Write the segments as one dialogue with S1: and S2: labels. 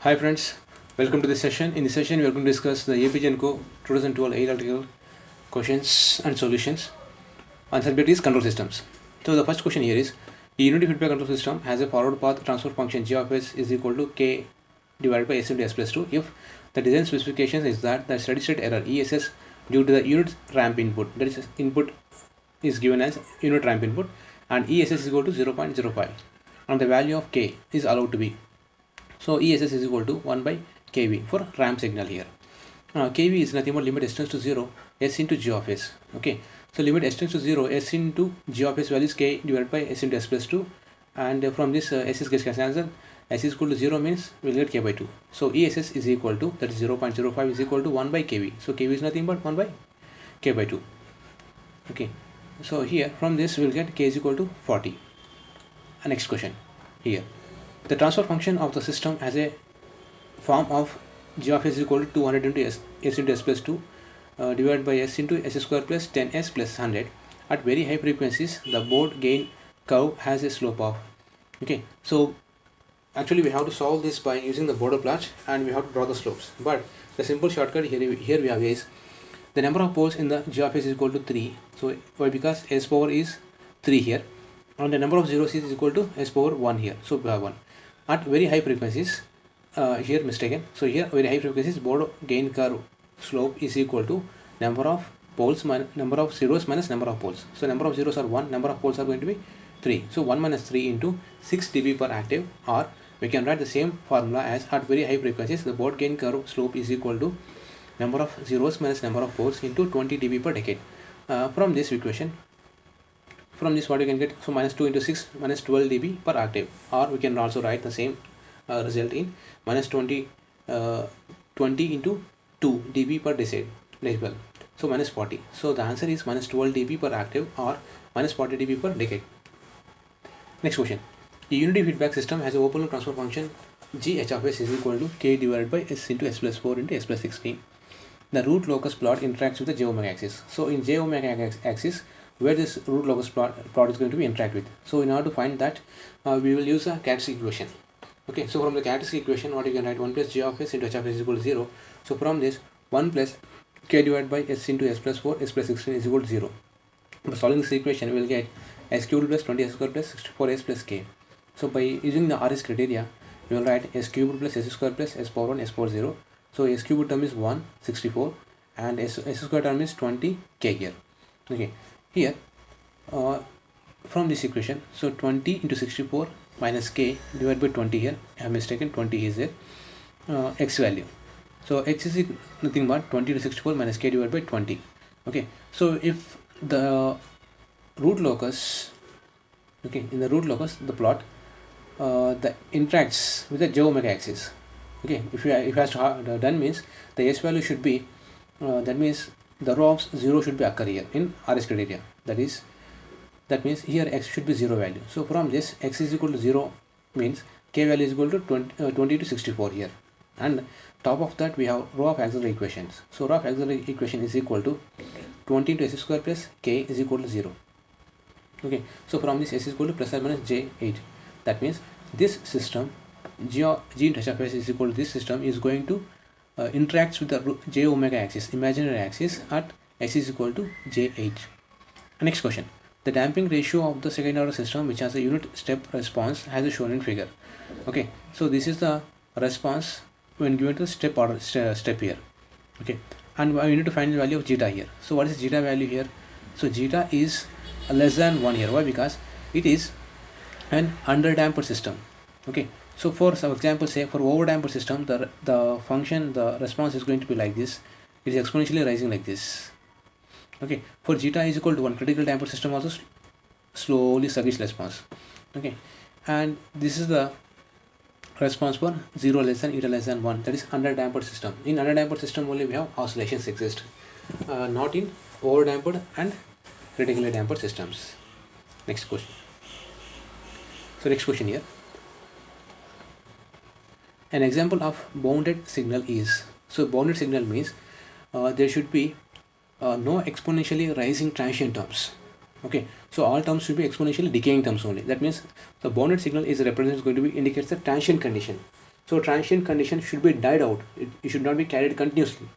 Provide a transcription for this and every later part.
S1: Hi friends, welcome to this session. In this session, we are going to discuss the APGenco 2012 electrical questions and solutions. And subject is control systems. So the first question here is, a unity feedback control system has a forward path transfer function g of s is equal to k divided by s into s plus 2 if the design specifications is that the steady state error ESS due to the unit ramp input, that is input is given as unit ramp input, and ESS is equal to 0.05 and the value of k is allowed to be. So ESS is equal to 1 by kV for ramp signal here. kV is nothing but limit s tends to 0 s into g of s. Okay, so limit s tends to 0 s into g of s value is k divided by s into s plus 2, and from this s is cancelled. S is equal to 0 means we'll get k by 2. So ESS is equal to, that is 0.05 is equal to 1 by kV. So kV is nothing but 1 by k by 2. Okay, so here from this we'll get k is equal to 40. Next question here. The transfer function of the system has a form of g of s is equal to 200 into s into s plus 2 divided by s into s square plus 10s plus 100. At very high frequencies, the board gain curve has a slope of. Okay, so actually we have to solve this by using the border plot and we have to draw the slopes. But the simple shortcut here we have is the number of poles in the g of s is equal to 3. So why? Because s power is 3 here, and the number of zeros is equal to s power 1 here. So we have 1. At very high frequencies, here mistaken. So here very high frequencies, board gain curve slope is equal to number of poles minus number of zeros minus number of poles. So number of zeros are 1, number of poles are going to be 3. So 1 minus 3 into 6 dB per active, or we can write the same formula as at very high frequencies the board gain curve slope is equal to number of zeros minus number of poles into 20 dB per decade. From this equation, from this what you can get, so minus 2 into 6 minus 12 dB per octave, or we can also write the same result in minus 20 into 2 dB per decibel, so minus 40. So the answer is minus 12 dB per octave or minus 40 dB per decade. Next question. The unity feedback system has an open loop transfer function g h of s is equal to k divided by s into s plus 4 into s plus 16. The root locus plot interacts with the j omega axis. So in j omega axis, where this root locus plot is going to be interact with. So in order to find that, we will use a characteristic equation. Okay, so from the characteristic equation, what you can write, 1 plus g of s into h of s is equal to 0. So from this, 1 plus k divided by s into s plus 4 s plus 16 is equal to 0. By solving this equation, we will get s cubed plus 20s square plus 64s plus k. So by using the RS criteria, we will write s cubed plus s square plus s power 1 s power 0. So s cubed term is 1, 64, and s square term is 20 k here. Okay, here from this equation, so 20 into 64 minus k divided by 20, here I have mistaken, 20 is there, x value. So x is nothing but 20 to 64 minus k divided by 20. Okay, so if the root locus, okay, in the root locus the plot the interacts with the j omega axis. Okay, if it has to done means the s value should be that means the row of 0 should be occur here in RS criteria. That means here x should be 0 value. So from this, x is equal to 0 means k value is equal to 20 to 64 here, and top of that we have row of auxiliary equations. So row of auxiliary equation is equal to 20 into s square plus k is equal to 0. Okay, so from this s is equal to plus or minus j8. That means this system g into h of s is equal to this system is going to interacts with the j omega axis, imaginary axis, at s is equal to j8. Next question. The damping ratio of the second order system, which has a unit step response, has a shown in figure. Okay, so this is the response when given to the step order step here. Okay, and we need to find the value of zeta here. So what is zeta value here? So zeta is less than 1 here. Why? Because it is an underdamped system. Okay, so for some example, say for overdamped system, the function, the response is going to be like this. It is exponentially rising like this. Okay, for zeta is equal to 1, critical damped system also slowly sluggish response. Okay, and this is the response for 0 less than eta less than 1, that is underdamped system. In underdamped system only we have oscillations exist, not in overdamped and critically damped systems. Next question. So next question here. An example of bounded signal is, so bounded signal means there should be no exponentially rising transient terms. Okay, so all terms should be exponentially decaying terms only. That means the bounded signal is represents going to be indicates the transient condition. So transient condition should be died out. It should not be carried continuously.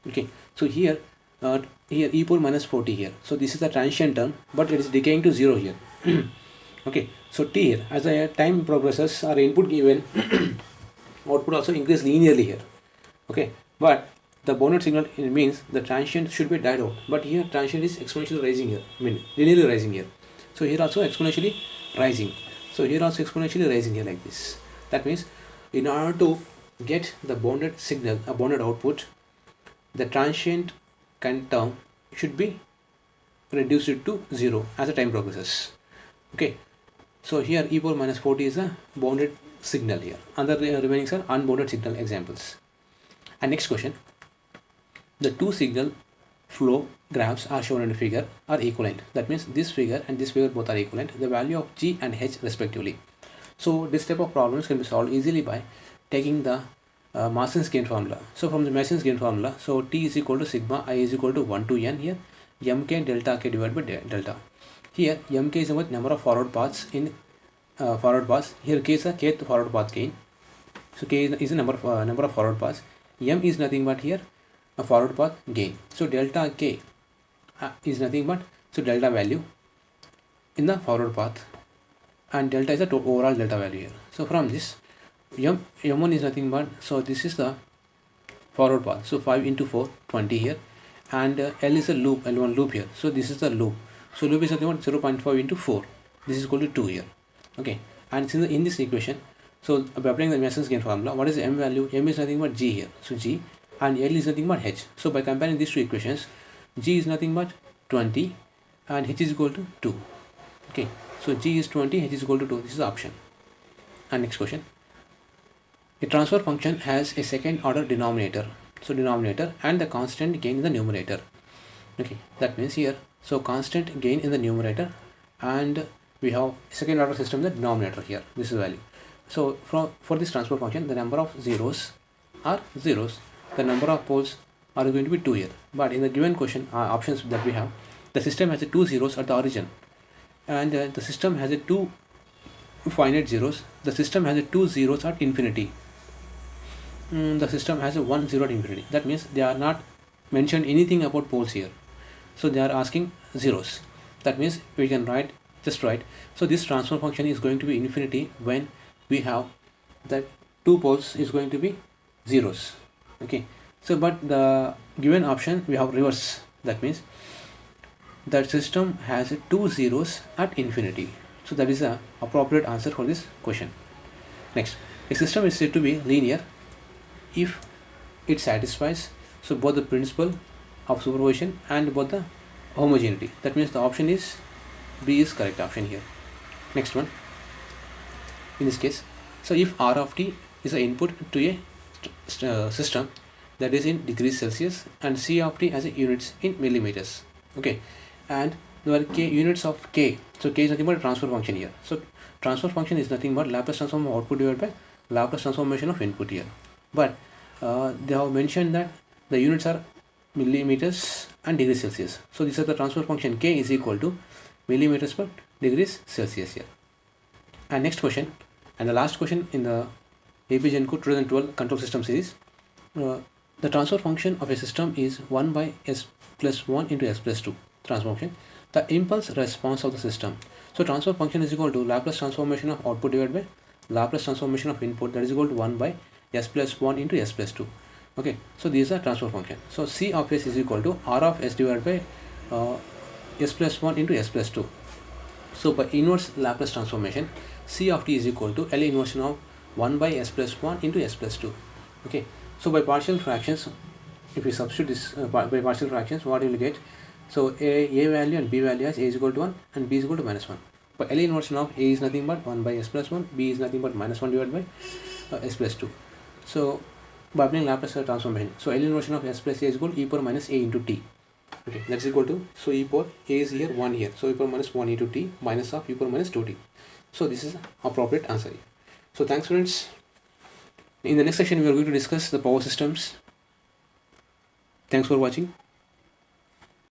S1: Okay, so here e power minus 40 here. So this is the transient term, but it is decaying to 0 here. Okay, so t here, as the time progresses, our input given output also increase linearly here. Okay, but the bounded signal, it means the transient should be died out, but here transient is exponentially rising here, I mean linearly rising here. So here also exponentially rising. So here also exponentially rising here like this. That means in order to get the bounded signal, a bounded output, the transient term should be reduced to 0 as the time progresses. Okay, so here e power minus 40 is a bounded signal here, and the remaining are unbounded signal examples. And next question, the two signal flow graphs are shown in the figure are equivalent. That means this figure and this figure both are equivalent, the value of g and h respectively. So this type of problems can be solved easily by taking the Mason's-Gain formula. So from the Mason's-Gain formula, so T is equal to sigma I is equal to 1 to n here, mk delta k divided by delta. Here mk is the number of forward paths in forward paths. Here k is the kth forward path gain. So k is the number of forward paths. M is nothing but here a forward path gain. So delta k is nothing but delta value in the forward path, and delta is the overall delta value here. So from this m1 is nothing but, so this is the forward path, so 5 into 4 20 here, and L is a loop, L1 loop here, so this is the loop, so loop is nothing but 0.5 into 4, this is equal to 2 here. Okay, and since in this equation, so by applying the Mason's-Gain formula, what is the m value? M is nothing but g here, so g, and L is nothing but h. So by comparing these two equations, g is nothing but 20 and h is equal to 2. Okay, so g is 20, h is equal to 2. This is the option. And next question, a transfer function has a second order denominator, so denominator, and the constant gain in the numerator. Okay, that means here, so constant gain in the numerator, and we have second order system in the denominator here, this is value. So for this transfer function, the number of zeros are zeros, the number of poles are going to be 2 here, but in the given question options that we have, the system has 2 zeros at the origin, and the system has 2 finite zeros, the system has 2 zeros at infinity, the system has 1 0 at infinity. That means they are not mentioned anything about poles here, so they are asking zeros. That means we can write, just write, so this transfer function is going to be infinity when we have that 2 poles is going to be zeros. Okay, so but the given option we have reverse, that means that system has 2 zeros at infinity. So that is the appropriate answer for this question. Next, a system is said to be linear if it satisfies so both the principle of superposition and both the homogeneity. That means the option is B is correct option here. Next one, in this case, so if R of t is the input to a system that is in degrees Celsius, and C of t has a units in millimeters. Okay, and there are k units of k, so k is nothing but a transfer function here. So transfer function is nothing but Laplace transform of output divided by Laplace transformation of input here, but they have mentioned that the units are millimeters and degrees Celsius. So this is the transfer function k is equal to millimeters per degrees Celsius here. And next question, and the last question in the APGenco 2012 control system series, the transfer function of a system is 1 by s plus 1 into s plus 2 transfer function, the impulse response of the system. So transfer function is equal to Laplace transformation of output divided by Laplace transformation of input, that is equal to 1 by s plus 1 into s plus 2. Okay, so these are transfer function. So C of s is equal to R of s divided by s plus 1 into s plus 2. So by inverse Laplace transformation, C of t is equal to L inverse of 1 by s plus 1 into s plus 2. Okay, so by partial fractions, if we substitute this by partial fractions, what you will get? So a value and b value as a is equal to 1 and b is equal to minus 1. But L inverse of a is nothing but 1 by s plus 1, b is nothing but minus 1 divided by s plus 2. So by applying Laplace transformation, so L inverse of s plus a is equal to e power minus a into t. Okay, that's equal to, so e power a is here 1 here, so e power minus 1 into t minus of e power minus 2t. So this is appropriate answer here. So thanks friends. In the next section we are going to discuss the power systems. Thanks for watching.